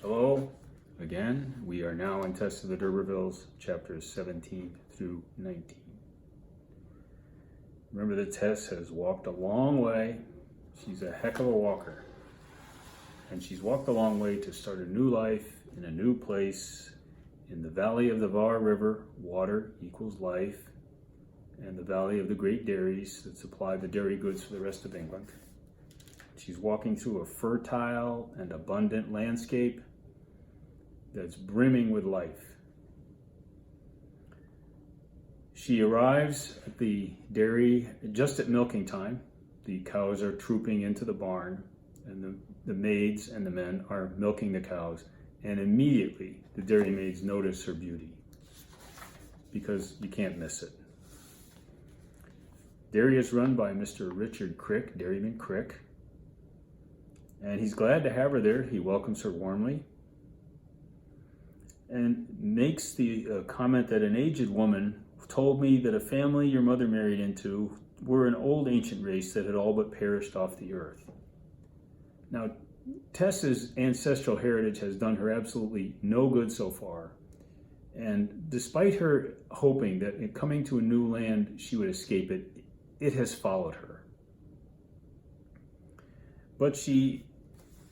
Hello, again. We are now in Tess of the D'Urbervilles, chapters 17 through 19. Remember that Tess has walked a long way. She's a heck of a walker. And she's walked a long way to start a new life in a new place in the valley of the Var River. Water equals life. And the valley of the great dairies that supply the dairy goods for the rest of England. She's walking through a fertile and abundant landscape that's brimming with life. She arrives at the dairy just at milking time. The cows are trooping into the barn, and the maids and the men are milking the cows. And immediately, the dairy maids notice her beauty, because you can't miss it. Dairy is run by Mr. Richard Crick, Dairyman Crick, and he's glad to have her there. He welcomes her warmly and makes the comment that an aged woman told me that a family your mother married into were an old ancient race that had all but perished off the earth. Now, Tess's ancestral heritage has done her absolutely no good so far. And despite her hoping that in coming to a new land she would escape it, it has followed her. But she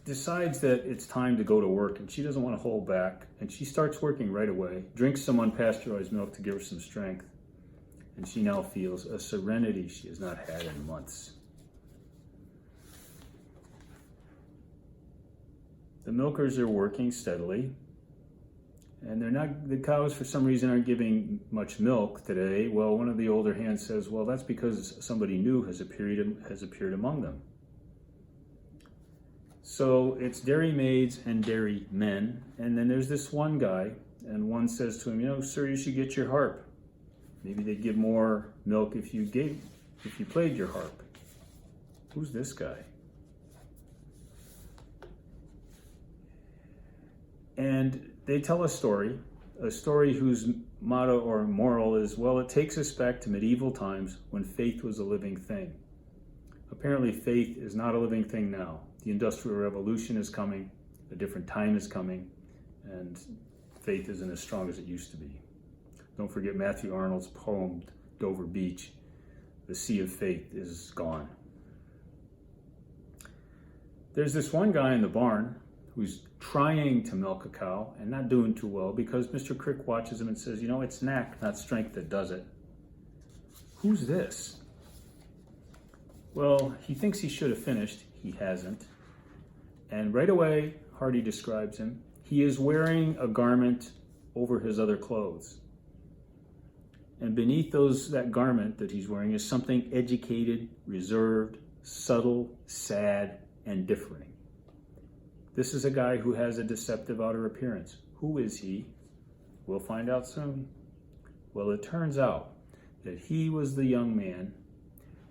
decides that it's time to go to work, and she doesn't want to hold back, and she starts working right away, drinks some unpasteurized milk to give her some strength, and she now feels a serenity she has not had in months. The milkers are working steadily, and the cows for some reason aren't giving much milk today. Well, one of the older hands says, well, that's because somebody new has appeared among them. So it's dairy maids and dairy men, and then there's this one guy, and one says to him, sir, you should get your harp. Maybe they'd give more milk if you played your harp. Who's this guy? And they tell a story whose motto or moral is, well, it takes us back to medieval times when faith was a living thing. Apparently faith is not a living thing now. The Industrial Revolution is coming, a different time is coming, and faith isn't as strong as it used to be. Don't forget Matthew Arnold's poem, Dover Beach. The sea of faith is gone. There's this one guy in the barn who's trying to milk a cow and not doing too well because Mr. Crick watches him and says, it's knack, not strength that does it. Who's this? Well, he thinks he should have finished. He hasn't. And right away, Hardy describes him. He is wearing a garment over his other clothes. And beneath that garment that he's wearing is something educated, reserved, subtle, sad, and differing. This is a guy who has a deceptive outer appearance. Who is he? We'll find out soon. Well, it turns out that he was the young man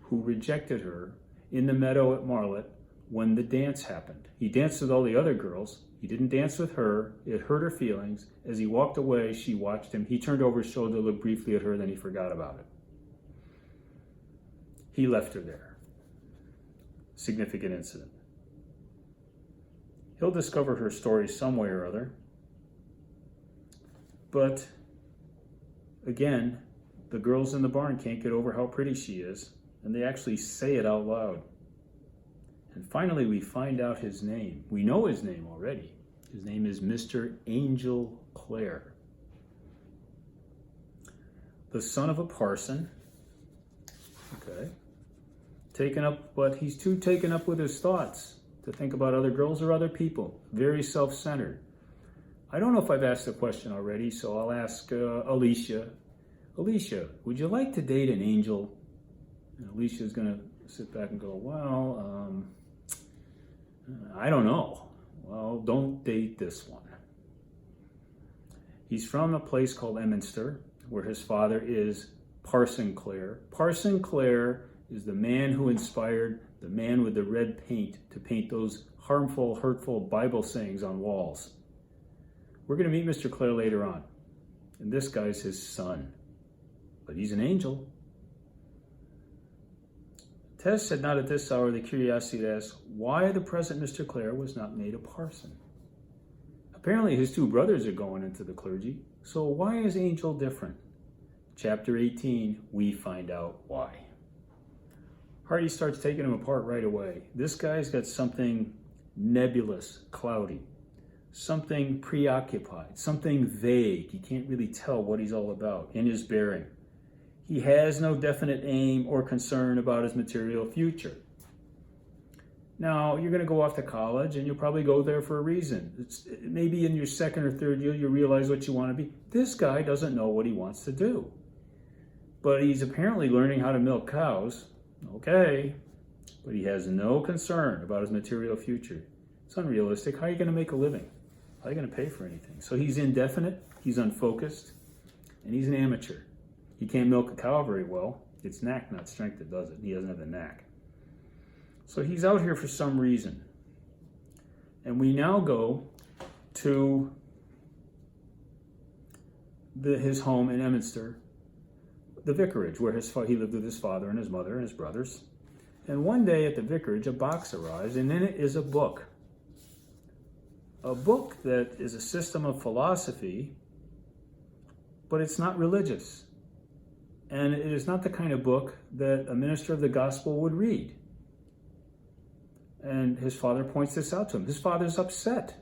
who rejected her in the meadow at Marlet when the dance happened. He danced with all the other girls. He didn't dance with her. It hurt her feelings. As he walked away, she watched him. He turned over his shoulder, looked briefly at her, then he forgot about it. He left her there. Significant incident. He'll discover her story some way or other. But again, the girls in the barn can't get over how pretty she is, and they actually say it out loud. And finally, we find out his name. We know his name already. His name is Mr. Angel Clare. The son of a parson. Okay. He's too taken up with his thoughts to think about other girls or other people. Very self-centered. I don't know if I've asked the question already, so I'll ask Alicia. Alicia, would you like to date an angel? And Alicia's going to sit back and go, well, I don't know. Well, don't date this one. He's from a place called Emminster, where his father is Parson Clare. Parson Clare is the man who inspired the man with the red paint to paint those harmful, hurtful Bible sayings on walls. We're going to meet Mr. Clare later on. And this guy's his son. But he's an angel. Tess had not at this hour the curiosity to ask why the present Mr. Clare was not made a parson. Apparently his two brothers are going into the clergy. So why is Angel different? Chapter 18, we find out why. Hardy starts taking him apart right away. This guy's got something nebulous, cloudy, something preoccupied, something vague. You can't really tell what he's all about in his bearing. He has no definite aim or concern about his material future. Now, you're going to go off to college, and you'll probably go there for a reason. Maybe in your second or third year, you realize what you want to be. This guy doesn't know what he wants to do. But he's apparently learning how to milk cows. Okay. But he has no concern about his material future. It's unrealistic. How are you going to make a living? How are you going to pay for anything? So he's indefinite, he's unfocused, and he's an amateur. He can't milk a cow very well. It's knack, not strength that does it. He doesn't have the knack. So he's out here for some reason. And we now go to his home in Emminster, the vicarage, where he lived with his father and his mother and his brothers. And one day at the vicarage, a box arrives, and in it is a book. A book that is a system of philosophy, but it's not religious. And it is not the kind of book that a minister of the gospel would read. And his father points this out to him. His father's upset.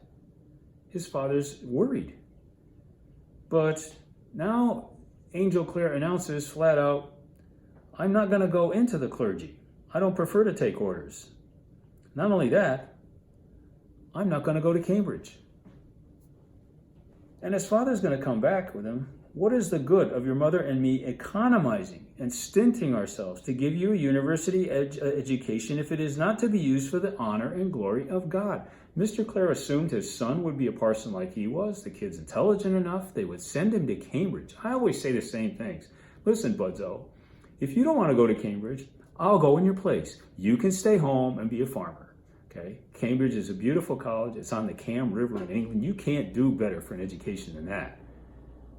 His father's worried. But now Angel Clare announces flat out, I'm not going to go into the clergy. I don't prefer to take orders. Not only that, I'm not going to go to Cambridge. And his father's going to come back with him. What is the good of your mother and me economizing and stinting ourselves to give you a university education if it is not to be used for the honor and glory of God? Mr. Clare assumed his son would be a parson like he was. The kid's intelligent enough. They would send him to Cambridge. I always say the same things. Listen, Budzo, if you don't want to go to Cambridge, I'll go in your place. You can stay home and be a farmer. Okay? Cambridge is a beautiful college. It's on the Cam River in England. You can't do better for an education than that.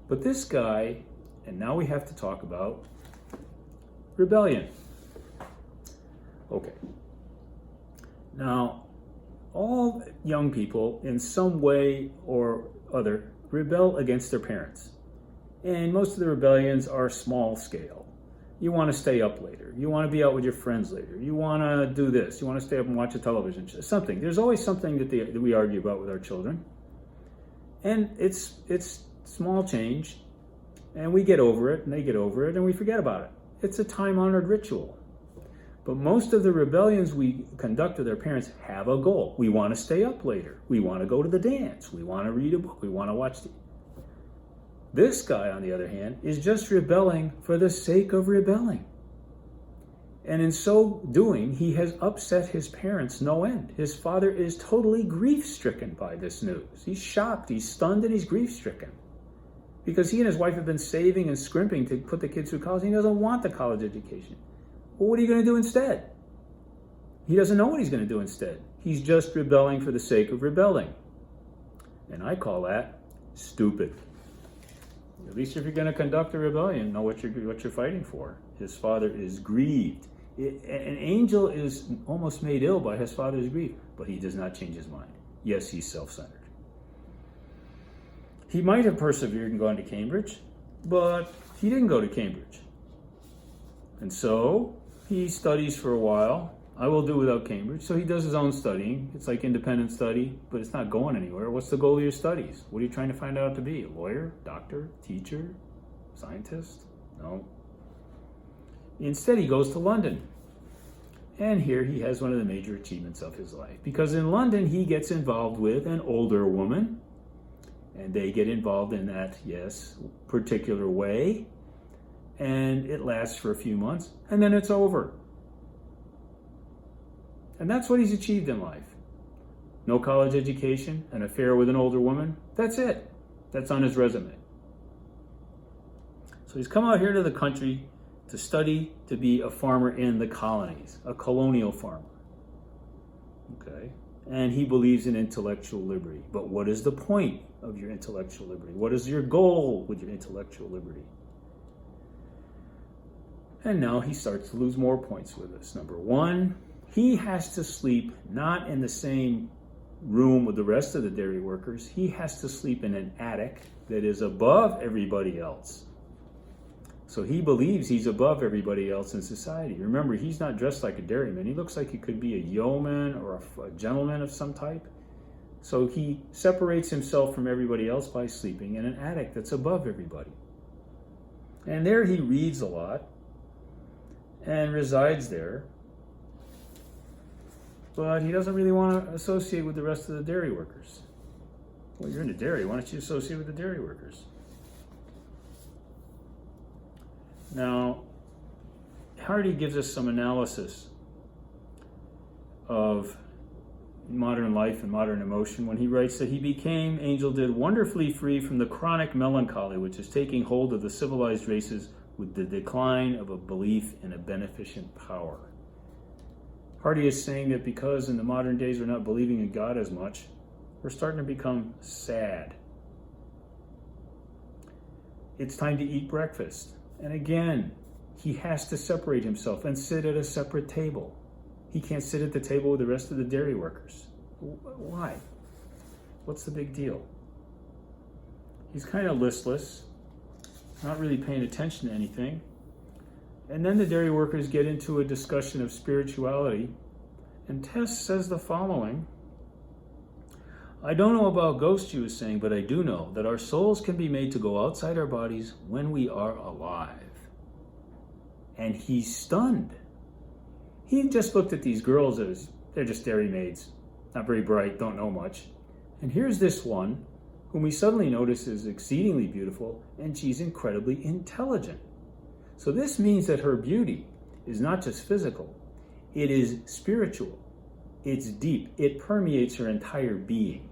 But this guy, and now we have to talk about rebellion. Okay. Now, all young people in some way or other rebel against their parents. And most of the rebellions are small scale. You want to stay up later. You want to be out with your friends later. You want to do this. You want to stay up and watch a television show. Something. There's always something that we argue about with our children. And it's small change, and we get over it, and they get over it, and we forget about it. It's a time-honored ritual. But most of the rebellions we conduct with our parents have a goal. We want to stay up later. We want to go to the dance. We want to read a book. We want to watch TV. This guy, on the other hand, is just rebelling for the sake of rebelling. And in so doing, he has upset his parents no end. His father is totally grief-stricken by this news. He's shocked, he's stunned, and he's grief-stricken. Because he and his wife have been saving and scrimping to put the kids through college. He doesn't want the college education. Well, what are you going to do instead? He doesn't know what he's going to do instead. He's just rebelling for the sake of rebelling. And I call that stupid. At least if you're going to conduct a rebellion, know what you're fighting for. His father is grieved. An angel is almost made ill by his father's grief, but he does not change his mind. Yes, he's self-centered. He might have persevered and gone to Cambridge, but he didn't go to Cambridge. And so he studies for a while. I will do without Cambridge. So he does his own studying. It's like independent study, but it's not going anywhere. What's the goal of your studies? What are you trying to find out to be? A lawyer, doctor, teacher, scientist? No. Instead, he goes to London. And here he has one of the major achievements of his life. Because in London, he gets involved with an older woman. And they get involved in that, yes, particular way. And it lasts for a few months. And then it's over. And that's what he's achieved in life. No college education, an affair with an older woman. That's it. That's on his resume. So he's come out here to the country to study to be a farmer in the colonies, a colonial farmer. Okay? And he believes in intellectual liberty. But what is the point of your intellectual liberty? What is your goal with your intellectual liberty? And now he starts to lose more points with us. Number one, he has to sleep not in the same room with the rest of the dairy workers. He has to sleep in an attic that is above everybody else. So he believes he's above everybody else in society. Remember, he's not dressed like a dairyman. He looks like he could be a yeoman or a gentleman of some type. So he separates himself from everybody else by sleeping in an attic that's above everybody. And there he reads a lot and resides there. But he doesn't really want to associate with the rest of the dairy workers. Well, you're in the dairy. Why don't you associate with the dairy workers? Now, Hardy gives us some analysis of modern life and modern emotion when he writes that he became, Angel did, wonderfully free from the chronic melancholy which is taking hold of the civilized races with the decline of a belief in a beneficent power. Hardy is saying that because in the modern days we're not believing in God as much, we're starting to become sad. It's time to eat breakfast. And again, he has to separate himself and sit at a separate table. He can't sit at the table with the rest of the dairy workers. Why? What's the big deal? He's kind of listless, not really paying attention to anything. And then the dairy workers get into a discussion of spirituality. And Tess says the following: I don't know about ghosts, she was saying, but I do know that our souls can be made to go outside our bodies when we are alive. And he's stunned. He just looked at these girls as they're just dairy maids, not very bright, don't know much. And here's this one whom he suddenly notices is exceedingly beautiful, and she's incredibly intelligent. So this means that her beauty is not just physical, it is spiritual. It's deep. It permeates her entire being.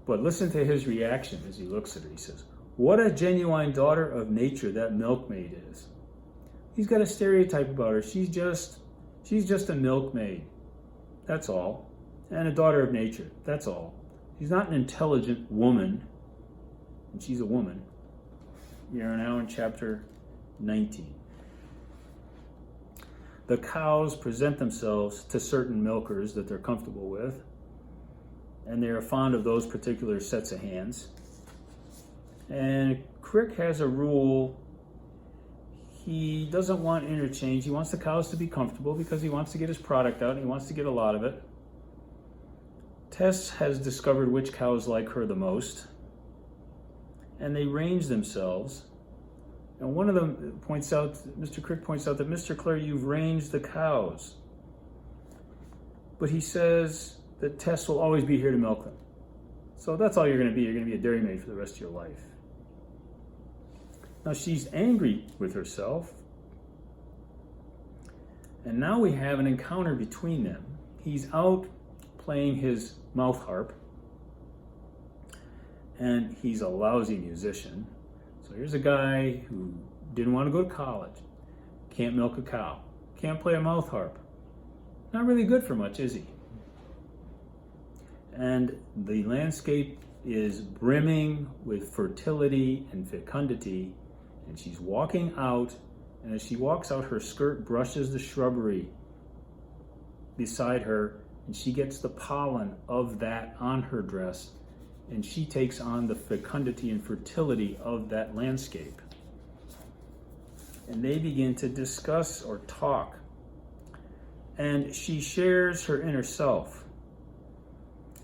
But listen to his reaction as he looks at her. He says, what a genuine daughter of nature that milkmaid is. He's got a stereotype about her. She's just a milkmaid. That's all. And a daughter of nature. That's all. She's not an intelligent woman. And she's a woman. We are now in chapter 19. The cows present themselves to certain milkers that they're comfortable with, and they are fond of those particular sets of hands. And Crick has a rule. He doesn't want interchange. He wants the cows to be comfortable because he wants to get his product out and he wants to get a lot of it. Tess has discovered which cows like her the most, and they range themselves. And one of them points out, Mr. Crick points out that, Mr. Clare, you've ranged the cows. But he says that Tess will always be here to milk them. So that's all you're going to be. You're going to be a dairymaid for the rest of your life. Now she's angry with herself. And now we have an encounter between them. He's out playing his mouth harp. And he's a lousy musician. So here's a guy who didn't want to go to college, can't milk a cow, can't play a mouth harp. Not really good for much, is he? And the landscape is brimming with fertility and fecundity, and she's walking out, and as she walks out, her skirt brushes the shrubbery beside her, and she gets the pollen of that on her dress, and she takes on the fecundity and fertility of that landscape. And they begin to discuss or talk. And she shares her inner self.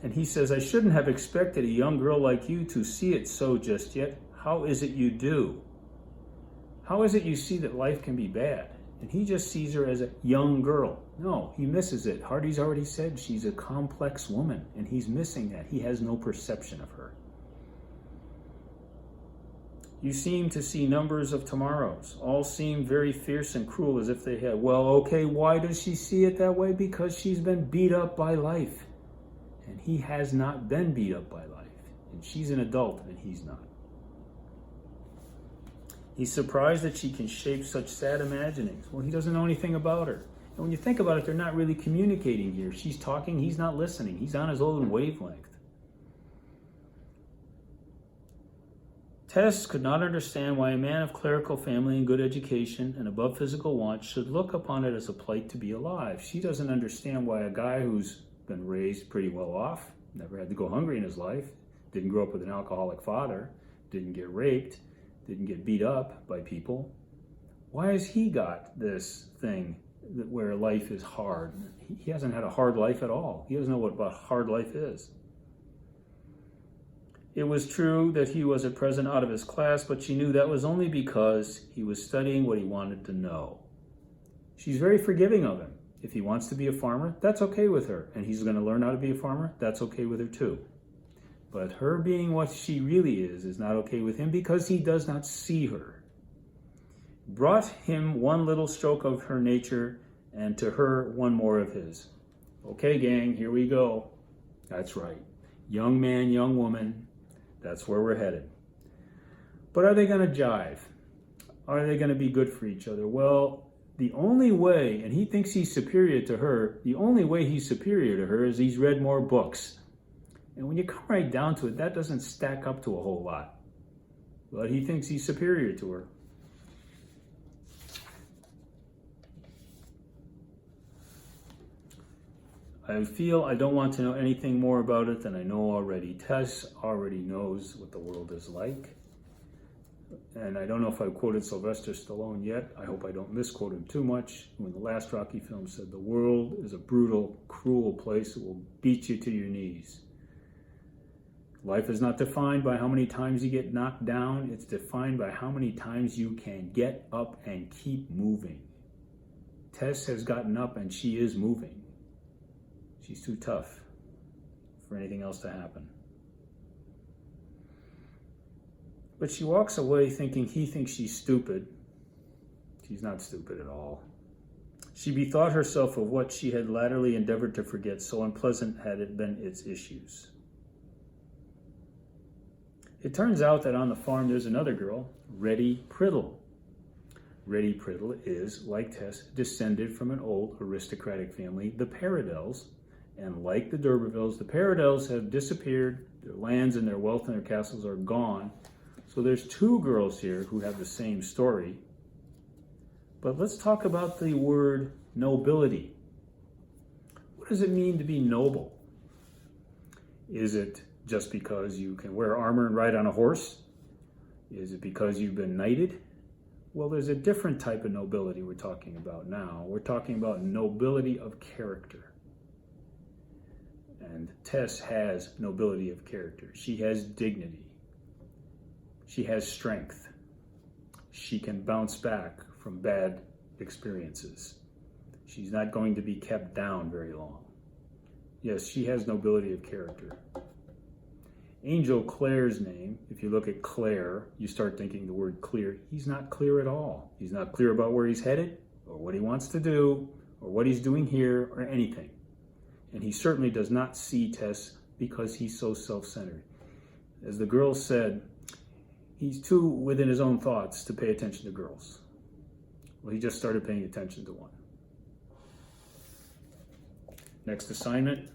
And he says, I shouldn't have expected a young girl like you to see it so just yet. How is it you do? How is it you see that life can be bad? And he just sees her as a young girl. No, he misses it. Hardy's already said she's a complex woman, and he's missing that. He has no perception of her. You seem to see numbers of tomorrows. All seem very fierce and cruel as if they had. Well, okay, why does she see it that way? Because she's been beat up by life. And he has not been beat up by life. And she's an adult, and he's not. He's surprised that she can shape such sad imaginings. Well, he doesn't know anything about her. And when you think about it, they're not really communicating here. She's talking, he's not listening. He's on his own wavelength. Tess could not understand why a man of clerical family and good education and above physical wants should look upon it as a plight to be alive. She doesn't understand why a guy who's been raised pretty well off, never had to go hungry in his life, didn't grow up with an alcoholic father, didn't get raped, didn't get beat up by people. Why has he got this thing where life is hard? He hasn't had a hard life at all. He doesn't know what a hard life is. It was true that he was at present out of his class, but she knew that was only because he was studying what he wanted to know. She's very forgiving of him. If he wants to be a farmer, that's okay with her. And he's going to learn how to be a farmer, that's okay with her too. But her being what she really is not okay with him because he does not see her. Brought him one little stroke of her nature, and to her one more of his. Okay, gang, here we go. That's right. Young man, young woman, that's where we're headed. But are they going to jive? Are they going to be good for each other? Well, the only way, and he thinks he's superior to her, the only way he's superior to her is he's read more books. And when you come right down to it, that doesn't stack up to a whole lot. But he thinks he's superior to her. I feel I don't want to know anything more about it than I know already. Tess already knows what the world is like. And I don't know if I've quoted Sylvester Stallone yet. I hope I don't misquote him too much. When the last Rocky film said, "The world is a brutal, cruel place that will beat you to your knees." Life is not defined by how many times you get knocked down. It's defined by how many times you can get up and keep moving. Tess has gotten up and she is moving. She's too tough for anything else to happen. But she walks away thinking he thinks she's stupid. She's not stupid at all. She bethought herself of what she had latterly endeavored to forget, so unpleasant had it been its issues. It turns out that on the farm there's another girl, Reddy Priddle. Reddy Priddle is, like Tess, descended from an old aristocratic family, the Paradells, and like the D'Urbervilles, the Paradells have disappeared. Their lands and their wealth and their castles are gone. So there's two girls here who have the same story. But let's talk about the word nobility. What does it mean to be noble? Is it just because you can wear armor and ride on a horse? Is it because you've been knighted? Well, there's a different type of nobility we're talking about now. We're talking about nobility of character. And Tess has nobility of character. She has dignity. She has strength. She can bounce back from bad experiences. She's not going to be kept down very long. Yes, she has nobility of character. Angel Claire's name, if you look at Claire, you start thinking the word clear. He's not clear at all. He's not clear about where he's headed, or what he wants to do, or what he's doing here, or anything. And he certainly does not see Tess because he's so self-centered. As the girls said, he's too within his own thoughts to pay attention to girls. Well, he just started paying attention to one. Next assignment.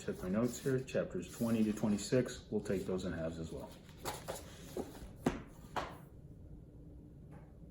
Check my notes here. Chapters 20 to 26. We'll take those in halves as well.